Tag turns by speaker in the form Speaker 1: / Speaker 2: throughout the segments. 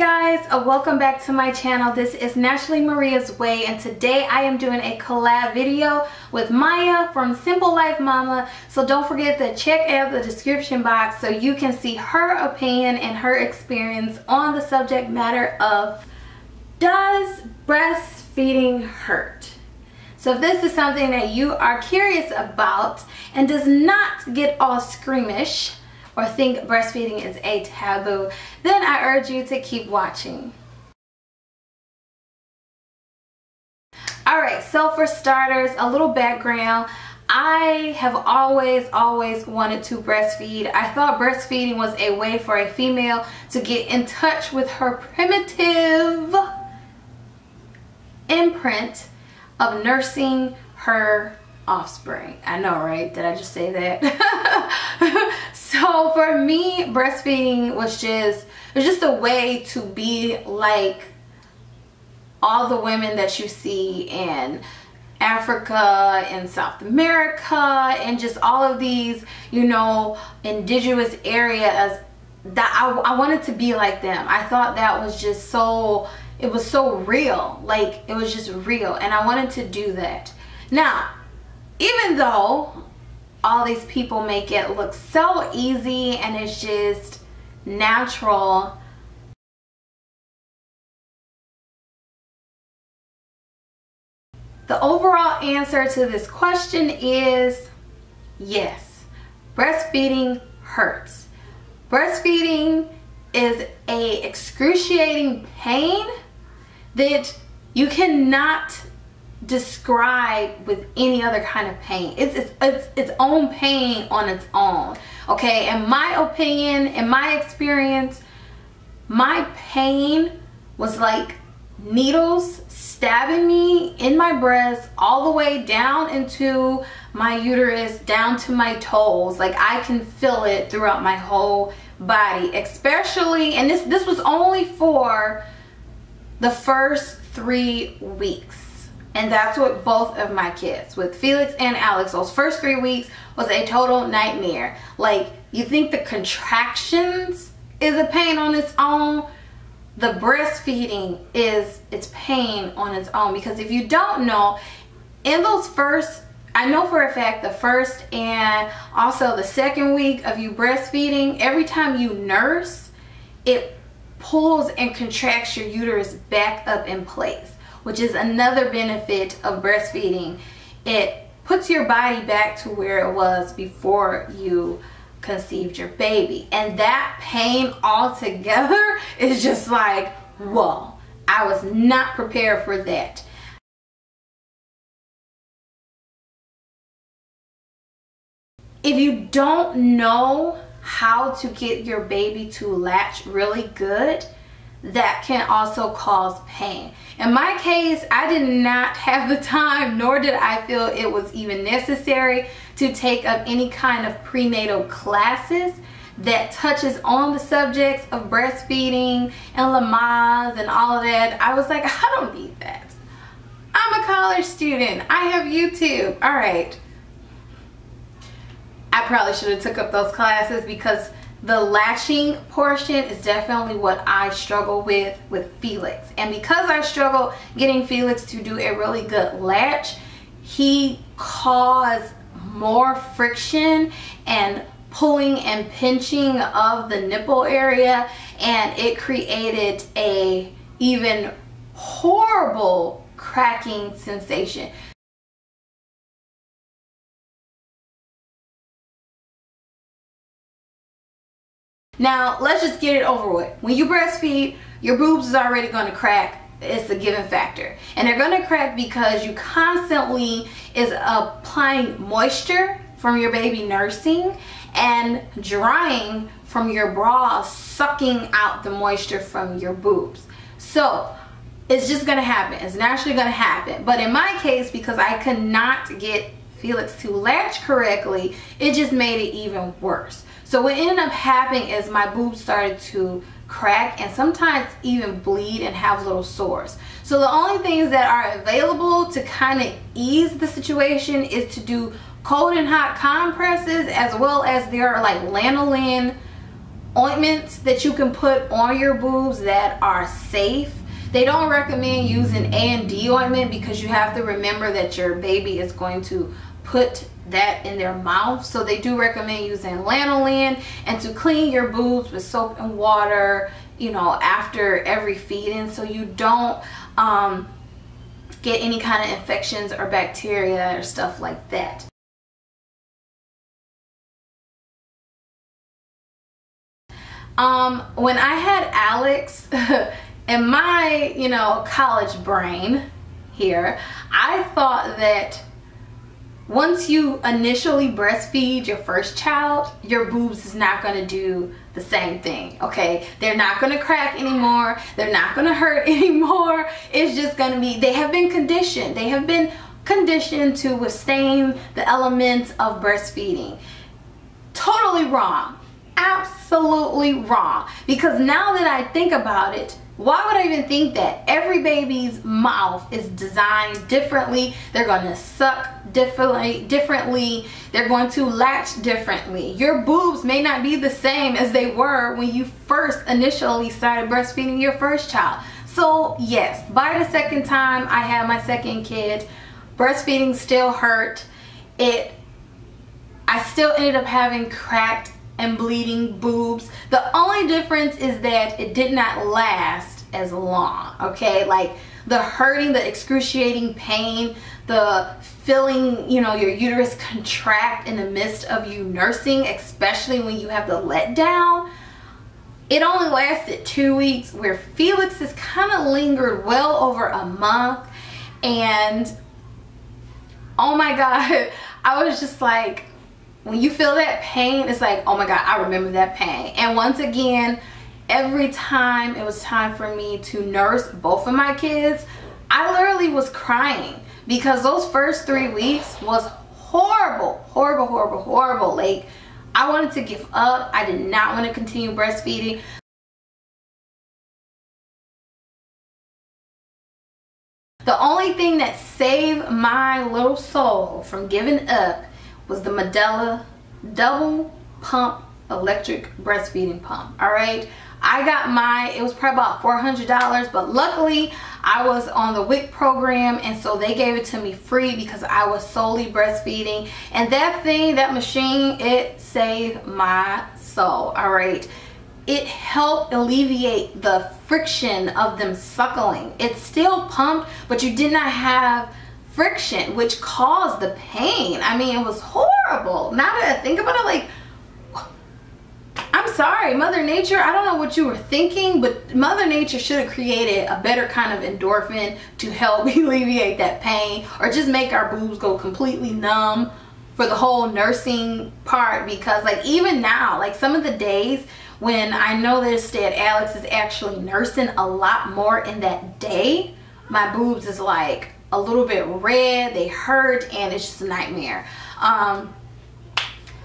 Speaker 1: Guys, welcome back to my channel. This is NaturlyMahriyahWay, and today I am doing a collab video with Myah from SimpleLifeMama. So don't forget to check out the description box so you can see her opinion and her experience on the subject matter of, does breastfeeding hurt? So if this is something that you are curious about and does not get all squeamish or think breastfeeding is a taboo, then I urge you to keep watching. Alright, so for starters, a little background. I have always wanted to breastfeed. I thought breastfeeding was a way for a female to get in touch with her primitive imprint of nursing her offspring. I know, right? Did I just say that? So for me, breastfeeding was just a way to be like all the women that you see in Africa and South America and just all of these, you know, indigenous areas. That I wanted to be like them. I thought that was just so, it was so real. Like, it was just real, and I wanted to do that. Now, even though all these people make it look so easy and it's just natural, the overall answer to this question is yes. Breastfeeding hurts. Breastfeeding is a excruciating pain that you cannot describe with any other kind of pain. It's its own pain on its own. Okay, in my opinion, in my experience, my pain was like needles stabbing me in my breast all the way down into my uterus, down to my toes. Like, I can feel it throughout my whole body, especially, and this was only for the first 3 weeks. And that's with both of my kids, with Felix and Alex. Those first 3 weeks was a total nightmare. Like, you think the contractions is a pain on its own, the breastfeeding is its pain on its own. Because if you don't know, in those first, I know for a fact, the first and also the second week of you breastfeeding, every time you nurse, it pulls and contracts your uterus back up in place, which is another benefit of breastfeeding. It puts your body back to where it was before you conceived your baby. And that pain altogether is just like, whoa, I was not prepared for that. If you don't know how to get your baby to latch really good, that can also cause pain. In my case, I did not have the time, nor did I feel it was even necessary to take up any kind of prenatal classes that touches on the subjects of breastfeeding and Lamaze and all of that. I was like, I don't need that. I'm a college student. I have YouTube. All right. I probably should have took up those classes, because the latching portion is definitely what I struggle with Felix. And because I struggle getting Felix to do a really good latch, he caused more friction and pulling and pinching of the nipple area, and it created a even horrible cracking sensation. Now, let's just get it over with. When you breastfeed, your boobs is already going to crack. It's a given factor. And they're going to crack because you constantly is applying moisture from your baby nursing and drying from your bra, sucking out the moisture from your boobs. So, it's just going to happen. It's naturally going to happen. But in my case, because I could not get Felix to latch correctly, it just made it even worse. So what ended up happening is my boobs started to crack and sometimes even bleed and have little sores. So the only things that are available to kind of ease the situation is to do cold and hot compresses, as well as there are like lanolin ointments that you can put on your boobs that are safe. They don't recommend using A&D ointment because you have to remember that your baby is going to put that in their mouth. So they do recommend using lanolin, and to clean your boobs with soap and water, you know, after every feeding, so you don't get any kind of infections or bacteria or stuff like that. When I had Alex, in my, you know, college brain here, I thought that once you initially breastfeed your first child, your boobs is not going to do the same thing, okay? They're not going to crack anymore. They're not going to hurt anymore. It's just going to be, they have been conditioned. They have been conditioned to withstand the elements of breastfeeding. Totally wrong. Absolutely wrong. Because now that I think about it, why would I even think that? Every baby's mouth is designed differently. They're going to suck differently. They're going to latch differently. Your boobs may not be the same as they were when you first initially started breastfeeding your first child. So yes, by the second time I had my second kid, breastfeeding still hurt. I still ended up having cracked and bleeding boobs. The only difference is that it did not last as long, okay? Like the hurting, the excruciating pain, the feeling, you know, your uterus contract in the midst of you nursing, especially when you have the letdown, it only lasted 2 weeks, where Felix has kind of lingered well over a month. And oh my God, I was just like, when you feel that pain, it's like, oh my God, I remember that pain. And once again, every time it was time for me to nurse both of my kids, I literally was crying because those first 3 weeks was horrible, horrible, horrible, horrible. Like, I wanted to give up. I did not want to continue breastfeeding. The only thing that saved my little soul from giving up was the Medela double pump electric breastfeeding pump. All right, I got mine. It was probably about $400, but luckily I was on the W.E.L.C.O.M.E program, and so they gave it to me free because I was solely breastfeeding. And that thing, that machine, it saved my soul. All right, it helped alleviate the friction of them suckling. It still pumped, but you did not have friction, which caused the pain. I mean, it was horrible. Now that I think about it, like, I'm sorry, Mother Nature, I don't know what you were thinking, but Mother Nature should have created a better kind of endorphin to help alleviate that pain, or just make our boobs go completely numb for the whole nursing part. Because like, even now, like some of the days when I noticed that Alex is actually nursing a lot more in that day, my boobs is like a little bit red, they hurt, and it's just a nightmare.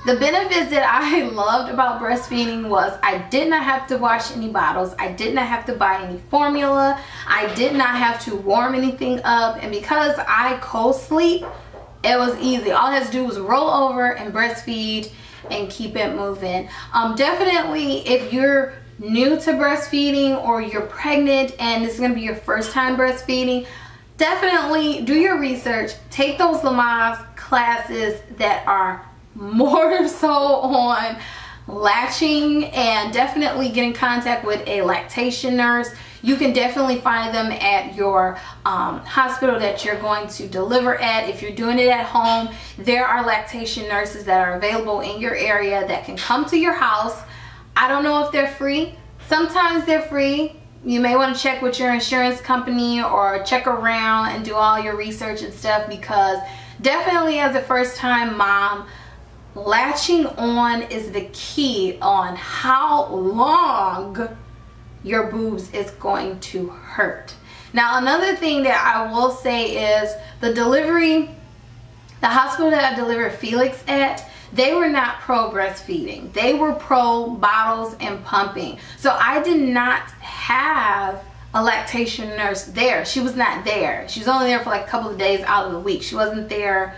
Speaker 1: The benefits that I loved about breastfeeding was I did not have to wash any bottles. I did not have to buy any formula. I did not have to warm anything up. And because I co-sleep, it was easy. All I had to do was roll over and breastfeed and keep it moving. Definitely, if you're new to breastfeeding or you're pregnant and this is gonna be your first time breastfeeding, definitely do your research. Take those Lamaze classes that are more so on latching, and definitely get in contact with a lactation nurse. You can definitely find them at your hospital that you're going to deliver at. If you're doing it at home, there are lactation nurses that are available in your area that can come to your house. I don't know if they're free. Sometimes they're free. You may want to check with your insurance company or check around and do all your research and stuff, because definitely as a first time mom, latching on is the key on how long your boobs is going to hurt. Now, another thing that I will say is the hospital that I delivered Felix at, they were not pro breastfeeding. They were pro bottles and pumping. So I did not have a lactation nurse there. She was not there. She was only there for like a couple of days out of the week. She wasn't there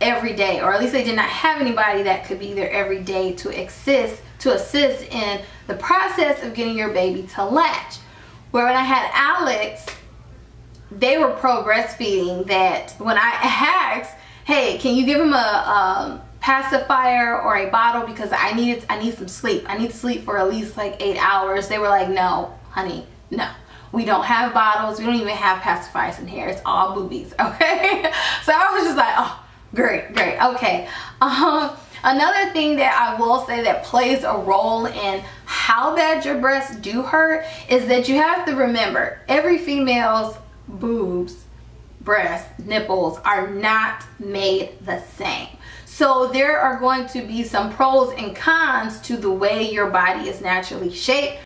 Speaker 1: every day, or at least they did not have anybody that could be there every day to assist in the process of getting your baby to latch. Where when I had Alex, they were pro breastfeeding, that when I asked, hey, can you give him a pacifier or a bottle because I need some sleep. I need to sleep for at least like 8 hours. They were like, no, honey, no. We don't have bottles. We don't even have pacifiers in here. It's all boobies, okay? So I was just like, oh, great, okay. Another thing that I will say that plays a role in how bad your breasts do hurt is that you have to remember, every female's boobs, breasts, nipples are not made the same. So there are going to be some pros and cons to the way your body is naturally shaped.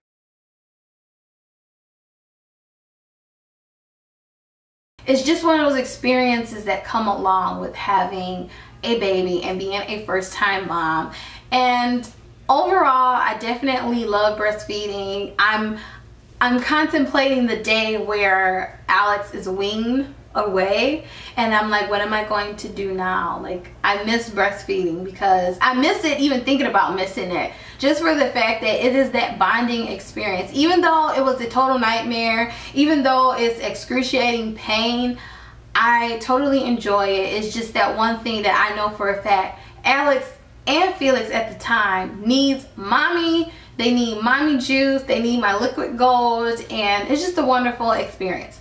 Speaker 1: It's just one of those experiences that come along with having a baby and being a first-time mom. And overall, I definitely love breastfeeding. I'm contemplating the day where Alex is weaned away, and I'm like, what am I going to do now? Like, I miss breastfeeding because I miss it, even thinking about missing it, just for the fact that it is that bonding experience. Even though it was a total nightmare, even though it's excruciating pain, I totally enjoy it. It's just that one thing that I know for a fact, Alex and Felix at the time needs mommy. They need mommy juice, they need my liquid gold, and it's just a wonderful experience.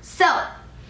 Speaker 1: So,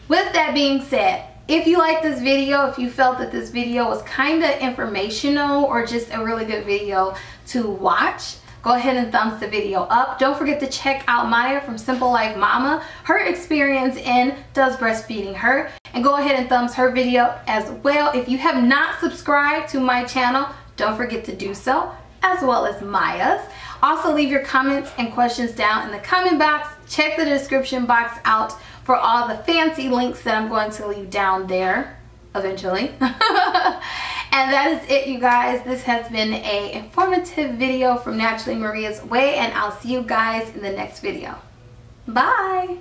Speaker 1: with that being said, if you liked this video, if you felt that this video was kind of informational or just a really good video to watch, go ahead and thumbs the video up. Don't forget to check out Myah from Simple Life Mama, her experience in Does Breastfeeding Hurt? And go ahead and thumbs her video as well. If you have not subscribed to my channel, don't forget to do so, as well as Myah's. Also, leave your comments and questions down in the comment box. Check the description box out for all the fancy links that I'm going to leave down there eventually. And that is it, you guys. This has been an informative video from Naturally Mahriyah's Way, and I'll see you guys in the next video. Bye.